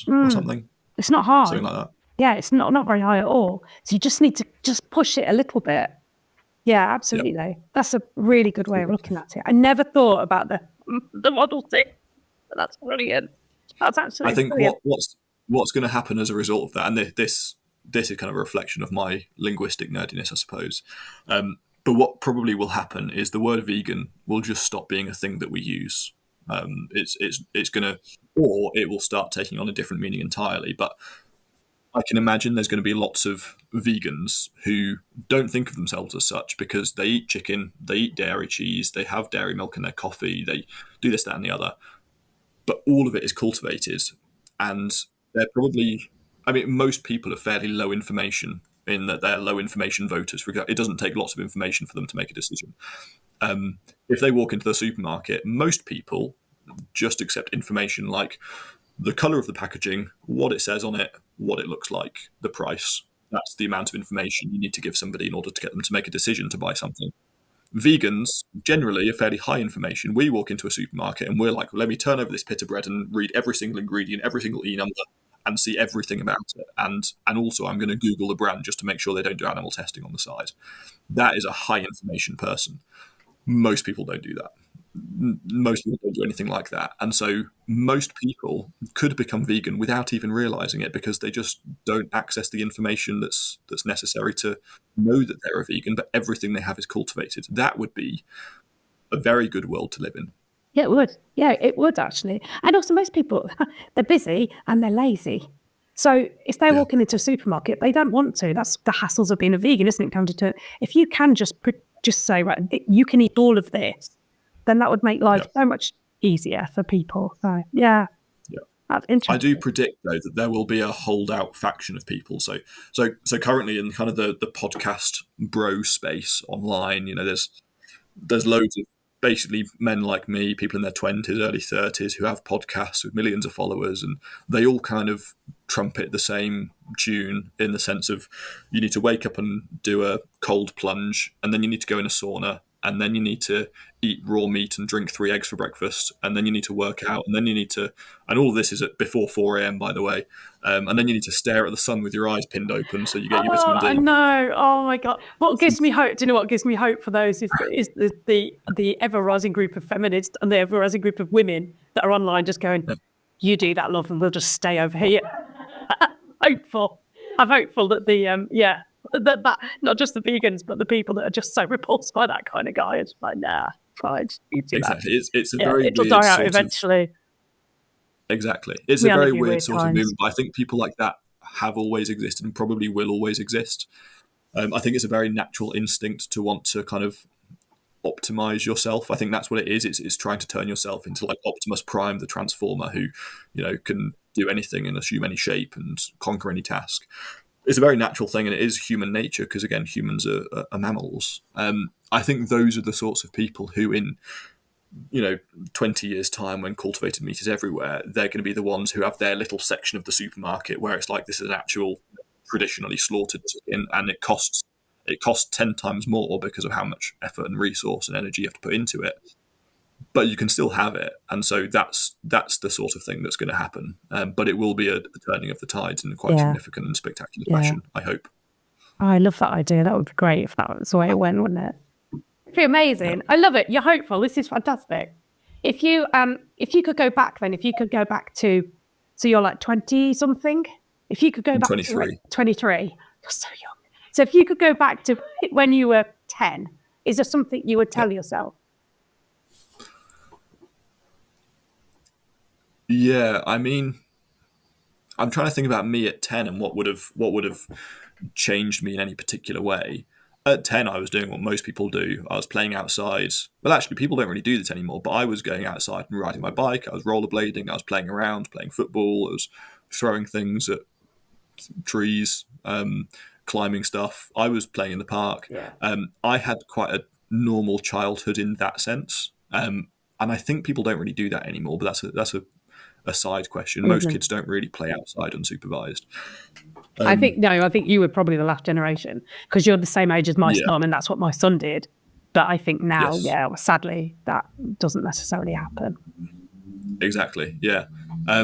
13% or something? It's not hard. Something like that. Yeah, it's not very high at all. So you just need to just push it a little bit. Yeah, absolutely. Yep. That's a really good way of looking at it. I never thought about the Model T, but that's brilliant. That's absolutely. I think brilliant. what's going to happen as a result of that, and this is kind of a reflection of my linguistic nerdiness, I suppose. But what probably will happen is the word vegan will just stop being a thing that we use. It's going to, or it will start taking on a different meaning entirely. But I can imagine there's going to be lots of vegans who don't think of themselves as such because they eat chicken, they eat dairy cheese, they have dairy milk in their coffee, they do this, that, and the other. But all of it is cultivated, and they're probably, I mean, most people are fairly low information in that they're low information voters. It doesn't take lots of information for them to make a decision. If they walk into the supermarket, most people just accept information like the colour of the packaging, what it says on it, what it looks like, the price. That's the amount of information you need to give somebody in order to get them to make a decision to buy something. Vegans generally are fairly high information. We walk into a supermarket and we're like, let me turn over this pita bread and read every single ingredient, every single E number, and see everything about it. And also I'm going to Google the brand just to make sure they don't do animal testing on the side. That is a high information person. Most people don't do that. Most people don't do anything like that. And so most people could become vegan without even realizing it because they just don't access the information that's necessary to know that they're a vegan, but everything they have is cultivated. That would be a very good world to live in. Yeah, it would. Yeah, it would actually. And also most people, they're busy and they're lazy. So if they're walking into a supermarket, they don't want to. That's the hassles of being a vegan, isn't it? If you can just say, right, you can eat all of this, then that would make life so much easier for people. So, that's interesting. I do predict, though, that there will be a holdout faction of people. So currently in kind of the podcast bro space online, there's loads of basically men like me, people in their 20s, early 30s, who have podcasts with millions of followers, and they all kind of trumpet the same tune in the sense of you need to wake up and do a cold plunge, and then you need to go in a sauna, and then you need to eat raw meat and drink 3 eggs for breakfast, and then you need to work out, and then you need to, and all of this is at before 4 a.m. by the way, and then you need to stare at the sun with your eyes pinned open so you get your vitamin D. I know. Oh my God. What gives me hope? Do you know what gives me hope for those is the ever rising group of feminists and the ever rising group of women that are online just going, you do that, love, and we'll just stay over here. Hopeful. I'm hopeful that that not just the vegans, but the people that are just so repulsed by that kind of guy. It's like, nah, fine. You do Exactly. that. It's a very it'll weird die out sort eventually. Exactly. It's We a are very living weird weird sort of times. movement, but I think people like that have always existed and probably will always exist. I think it's a very natural instinct to want to kind of optimize yourself. I think that's what it is. It's trying to turn yourself into like Optimus Prime, the Transformer, who, can do anything and assume any shape and conquer any task. It's a very natural thing, and it is human nature because, again, humans are mammals. I think those are the sorts of people who, in 20 years' time, when cultivated meat is everywhere, they're going to be the ones who have their little section of the supermarket where it's like, this is an actual traditionally slaughtered chicken, and it costs 10 times more because of how much effort and resource and energy you have to put into it. But you can still have it, and so that's the sort of thing that's going to happen. But it will be a turning of the tides in a quite significant and spectacular fashion, I hope. Oh, I love that idea. That would be great if that was the way it went, wouldn't it? It'd be amazing. I love it. You're hopeful. This is fantastic. If you could go back to, so you're like 20 something. If you could go back 23. to 23, you're so young. So if you could go back to when you were 10, is there something you would tell yourself? Yeah, I mean, I'm trying to think about me at 10 and what would have changed me in any particular way. At 10, I was doing what most people do. I was playing outside. Well, actually, people don't really do this anymore, but I was going outside and riding my bike. I was rollerblading. I was playing around, playing football. I was throwing things at trees, climbing stuff. I was playing in the park. Yeah. I had quite a normal childhood in that sense. And I think people don't really do that anymore, but that's a side question. Most kids don't really play outside unsupervised. I think you were probably the last generation because you're the same age as my son, and that's what my son did. But I think now, sadly, that doesn't necessarily happen. Exactly, yeah. I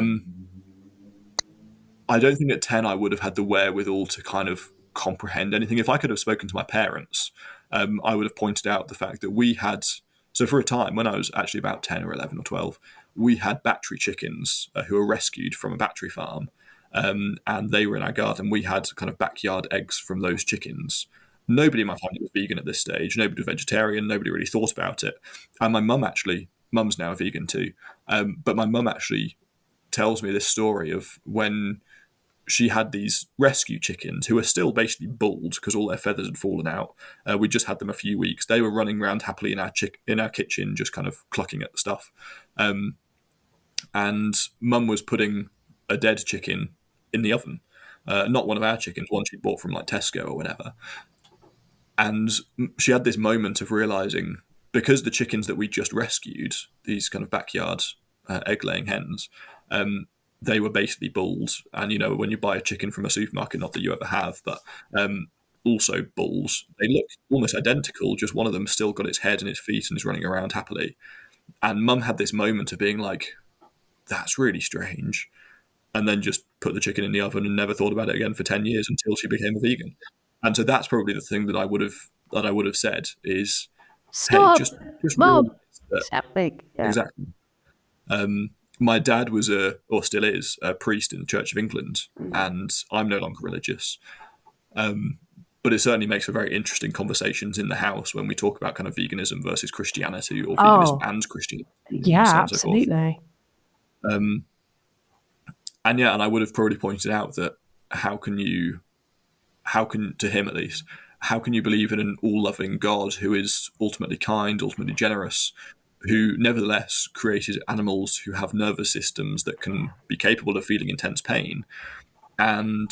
don't think at 10 I would have had the wherewithal to kind of comprehend anything. If I could have spoken to my parents, I would have pointed out the fact that we had, so for a time when I was actually about 10 or 11 or 12, we had battery chickens who were rescued from a battery farm. And they were in our garden. We had kind of backyard eggs from those chickens. Nobody in my family was vegan at this stage. Nobody was vegetarian. Nobody really thought about it. And my mum's now a vegan too. But my mum actually tells me this story of when she had these rescue chickens who were still basically bald because all their feathers had fallen out. We just had them a few weeks. They were running around happily in our kitchen, just kind of clucking at the stuff. And mum was putting a dead chicken in the oven. Not one of our chickens, one she bought from like Tesco or whatever. And she had this moment of realizing, because the chickens that we just rescued, these kind of backyard egg-laying hens, they were basically bald. And, when you buy a chicken from a supermarket, not that you ever have, but also bulls, they look almost identical, just one of them still got its head and its feet and is running around happily. And mum had this moment of being like, that's really strange. And then just put the chicken in the oven and never thought about it again for 10 years until she became a vegan. And so that's probably the thing that I would have said is, Stop, hey, just Mom. Exactly. My dad was or still is, a priest in the Church of England, and I'm no longer religious. But it certainly makes for very interesting conversations in the house when we talk about kind of veganism versus Christianity, or veganism and Christianity. Yeah, so absolutely. And I would have probably pointed out that how can, to him at least, how can you believe in an all-loving God who is ultimately kind, ultimately generous, who nevertheless created animals who have nervous systems that can be capable of feeling intense pain, and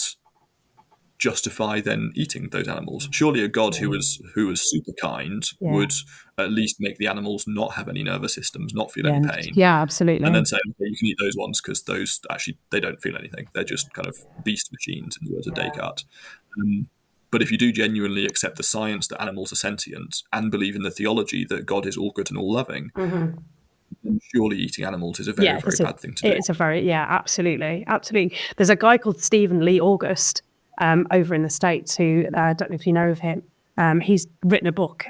justify then eating those animals? Surely a God who was super kind would at least make the animals not have any nervous systems, not feel any pain. Yeah, absolutely. And then say, okay, you can eat those ones because those actually, they don't feel anything. They're just kind of beast machines, in the words of Descartes. But if you do genuinely accept the science that animals are sentient and believe in the theology that God is all good and all loving, then surely eating animals is a very, very bad thing to do. It's a very, absolutely. There's a guy called Stephen Lee August over in the States who, I don't know if you know of him. He's written a book.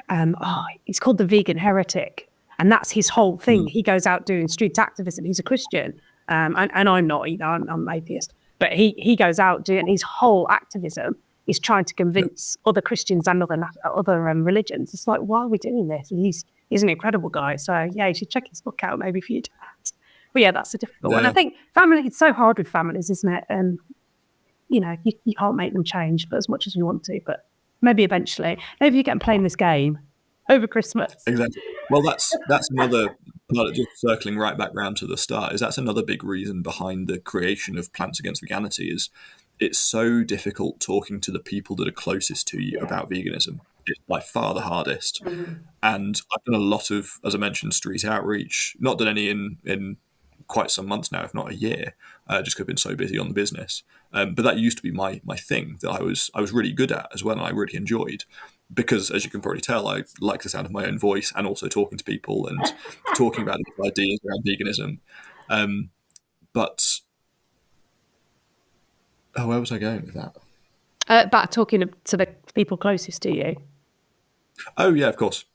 It's called The Vegan Heretic. And that's his whole thing. He goes out doing street activism. He's a Christian. And I'm not either. I'm atheist. But he goes out doing his whole activism is trying to convince other Christians and other religions. It's like, why are we doing this? And he's an incredible guy. So, you should check his book out maybe for you to ask. But that's a difficult one. I think family, it's so hard with families, isn't it? And, you can't make them change but as much as you want to. But maybe eventually. Maybe you get them playing this game over Christmas. Exactly. Well, that's another part, just circling right back round to the start, is that's another big reason behind the creation of Plants Against Veganity is it's so difficult talking to the people that are closest to you about veganism. It's by far the hardest. And I've done a lot of, as I mentioned, street outreach, not done any in quite some months now, if not a year, just because I've been so busy on the business. But that used to be my thing that I was really good at as well, and I really enjoyed. Because, as you can probably tell, I like the sound of my own voice and also talking to people and talking about ideas around veganism. But where was I going with that? About talking to the people closest to you. Oh, yeah, of course.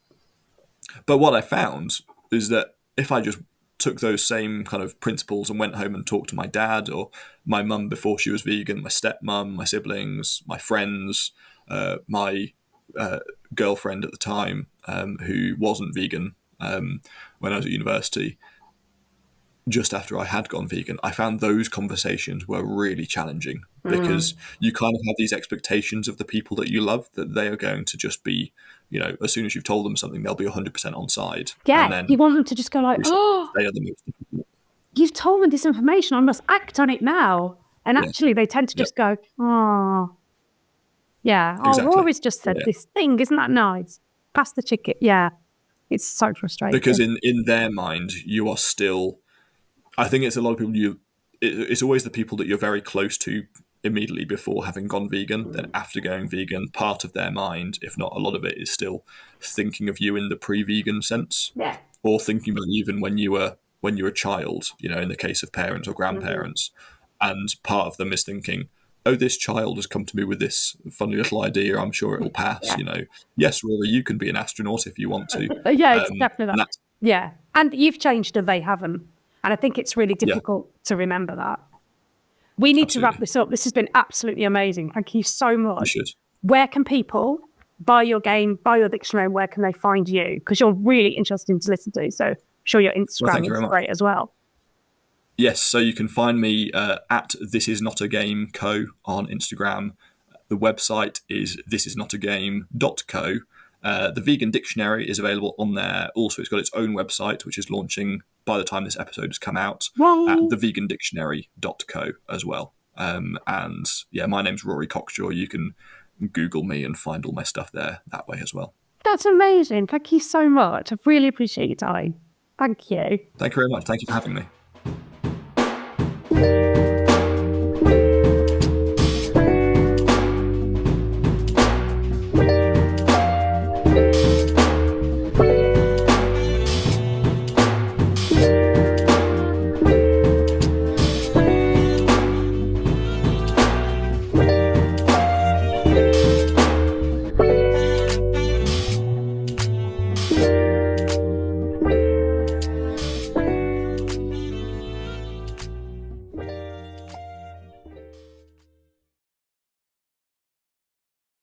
But what I found is that if I just took those same kind of principles and went home and talked to my dad or my mum before she was vegan, my stepmum, my siblings, my friends, my girlfriend at the time who wasn't vegan when I was at university, just after I had gone vegan, I found those conversations were really challenging because you kind of have these expectations of the people that you love that they are going to just be, as soon as you've told them something, they'll be 100% on side. Yeah, and then you want them to just go like, they are the most difficult. You've told me this information, I must act on it now. And actually they tend to just go, exactly. Rory's just said this thing, isn't that nice? Pass the chicken. Yeah, it's so frustrating. Because in their mind, you are still, I think it's a lot of people, it's always the people that you're very close to immediately before having gone vegan. Then after going vegan, part of their mind, if not a lot of it, is still thinking of you in the pre-vegan sense. Yeah. Or thinking about you even when you were a child, in the case of parents or grandparents. And part of them is thinking, oh, this child has come to me with this funny little idea. I'm sure it'll pass. Yes, Rory, you can be an astronaut if you want to. It's definitely that. Yeah, and you've changed and they haven't. And I think it's really difficult to remember that. We need to wrap this up. This has been absolutely amazing. Thank you so much. You should. Where can people buy your game, buy your dictionary, and where can they find you? Because you're really interesting to listen to. So I'm sure your Instagram is great as well. Yes, so you can find me at This Is Not a Game Co on Instagram. The website is thisisnotagame.co. The Vegan Dictionary is available on there. Also, it's got its own website, which is launching by the time this episode has come out, at thevegandictionary.co as well. And my name's Rory Cockshaw. You can Google me and find all my stuff there that way as well. That's amazing. Thank you so much. I really appreciate your time. Thank you. Thank you very much. Thank you for having me.